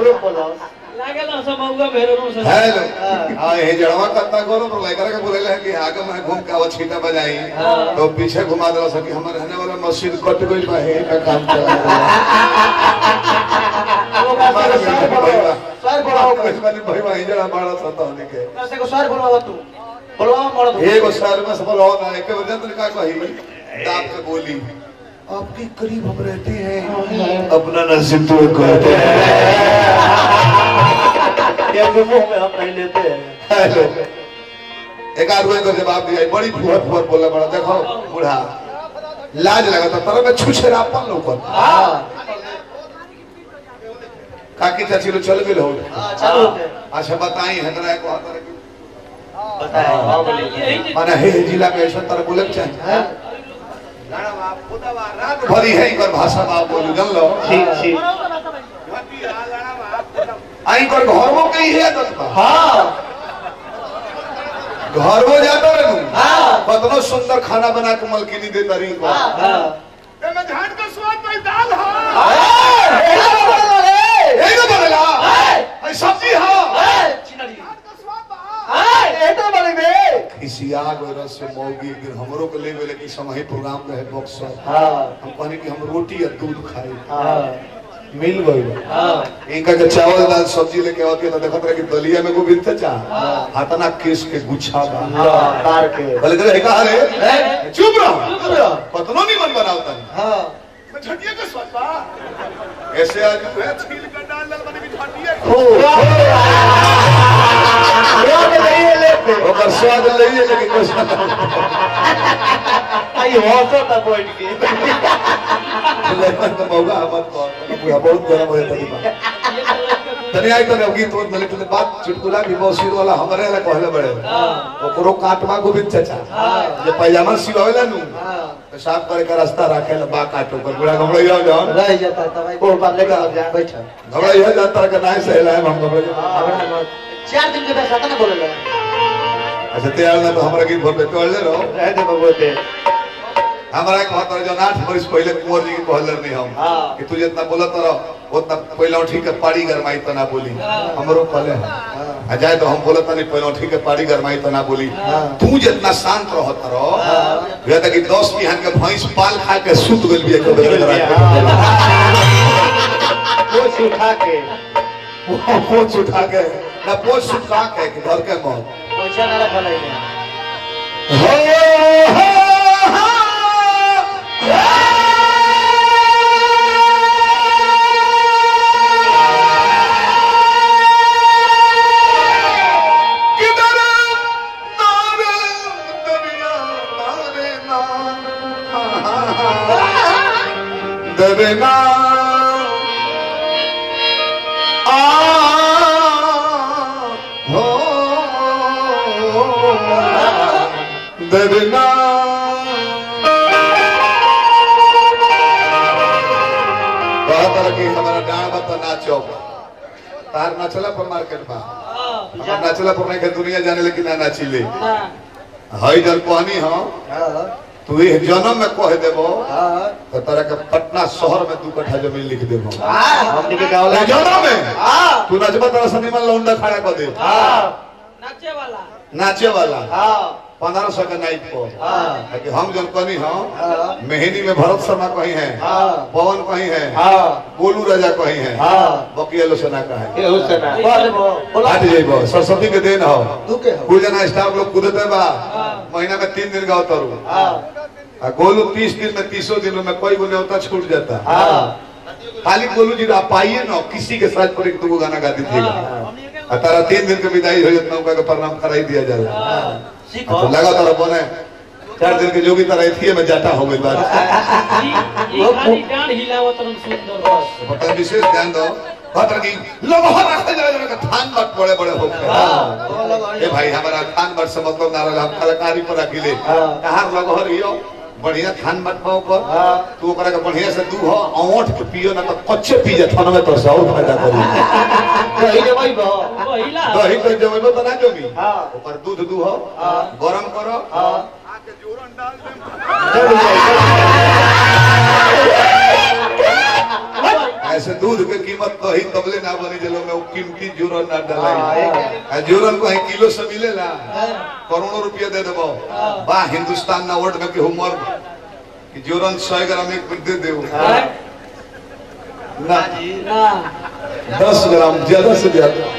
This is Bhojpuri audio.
हमरो प्लस लागेला सब मौका भेरो से हेलो हां ये जड़वा करता करो तो लेकर के बोलेला है कि आगे मैं घूम के आवा छीटा बजाई तो पीछे घुमा देला सकी हमर रहने वाला मशीन कट गइल बा हे का काम चला हमारे सर बढ़ाओ कैसे वाली भाई भाई जड़ा बड़ा सता होने के कैसे को सर बोलवा तू बोलवा मर दो एगो सर में सब लोग ना एक वजह तो का कही दाब के बोली आपके करीब हम रहते हैं अपना नसीब तो कहते हैं ये मुंह में हम नहीं लेते हैं हेलो एक आदमी को जवाब दिया बड़ी फुहर फुहर बोला बड़ा देखो बूढ़ा लाज लगा था तरह में छुछेरापन लोगन हां काकी चाची लोग चल गए हो चलो अच्छा बताई है तरह को बताए बाबूली माने हे जिला में ऐसा तरह बोले चाहिए गाना खुदावा रात भरी है इकर भाषा बाप बोलू जान लो ठीक ठीक आई कर घरवो कहीं है दत्ता हां घरवो जाता रे तू हां बदनो सुंदर खाना बना के मलकिनी दे तरी को हां ए में झाड़ का स्वाद में दाल हां ए तो बनेला ए सब्जी हां चिनरी झाड़ का स्वाद बा ए तो बने बे खिसिया गोरस से मौगी फिर हमरो को ले गेले कि समही प्रोग्राम रहे बॉक्सर हां हम कहनी कि हम रोटी और दूध खाई हां मिल गई हां इनका के चावल दाल सब्जी लेके आती है तो देखत रहे कि दलिया में गोविंद चाचा हाथना केस के गुच्छा बा तार के बोले करे का रे चुप रहो पतनो नहीं मन बनावता हां मैं झटिया के स्वाद बा ऐसे आज मैं छील कर डाल लल बने भी झटिया स्वाद नहीं लेते ओकर स्वाद लइए लेकिन कुछ आई होतो त बैठ के लेकिन तो मौका मत पूरा बहुत गरम हो जाता दीपा तने आई तो गीत तो मिनट के बाद चुटकुला भी बौसीर वाला हमरे ला कहले बड़े ओकरो काटवा गोविंद चाचा जे पैजामा सिवावेला नु पेशाब करे का रास्ता राखे ला बा काटो पर बुढ़ा घबड़ा जाओ रह जाता तब को बात लेकर जा बैठ घबड़ा यह जाता के नाय सहला है हम घबड़ा 4 दिन के साथ ना बोले अच्छा तैयार ना तो हमरा गीत भर पे कहले रहो रह दे बबोते हमारा कहत रहे जो 8 वर्ष पहले कुंवर जी के कहले नहीं हम कि तू जितना बोलत रहो उतना पहले ठीक है पाड़ी गरमाई तना बोली हमरो कहले आ जाए तो हम बोलत नहीं पहले ठीक है पाड़ी गरमाई तना बोली तू जितना शांत रहत रहो या तक कि 10 बिहान के भैंस पाल खा के सूत गेल बिया के पोछ उठा के ना पोछ सुखा के घर के मौत पोछा ना रखल है हो दरना हो दरना हमारा डांड बत नाचो तार नाचला पर मार्केट में नाचला पर नहीं के दुनिया जाने लेकिन ना नाचिले हई जन कहनी हां तू ये जन्म में कह देबो तो तरह के पटना शहर में 2 कट्ठा जमीन लिख देबो हमनी के गांव ला जन्म में तू नचबा तरह सनीमन लौंडा खड़ा कर दे नाचे वाला 1500 का नाइट पर कि हम जन कनी हां मेहंदी में भरत शर्मा कहीं है पवन कहीं है गोलू राजा कहीं है बकिया लोसना का है के हुसना हट जाइबो सरस्वती के दिन हो दुके हो कुछ जना स्टाफ लोग कूदते बा महीना में 3 दिन गाओ तरू गोलू 30 दिन में 30 दिन में कोई गुने होता छूट जाता खाली गोलू जी आप पाइए ना किसी के साथ पर एक 2 गाना गा दीजिएगा तारा 3 दिन के विदाई हो जाता उनका का प्रणाम कराई दिया जाएगा तो लगा तारा बने 4 दिन के जोगी तरह थी में जाता हो गई बात बता विशेष ध्यान दो पत्र की लबहर रखे जरा का थान बट बड़े बड़े हो ए भाई हमारा थान बट से मतलब ना रहा हम कलाकारी पर अकेले कहां लगहर हियो बढ़िया थान बट पाओ पर तू ओकरा के बढ़िया से दू हो ओठ के पियो ना तो कच्चे पी जा थान में तो से और फायदा करी कहि देबई बो दही तो जमइबो त ना जमी ऊपर दूध दू हो गरम करो आके जोरन डाल दे ऐसे दूध के कीमत तो ही तबले ना बनी जलो में वो कीमती जोरन ना डलाई जोरन को किलो से मिलेला करोड़ों रुपया दे देबो बा हिंदुस्तान ना वर्ल्ड में के उमर कि जोरन 100 ग्राम एक दे देओ ना 10 ग्राम ज्यादा से ज्यादा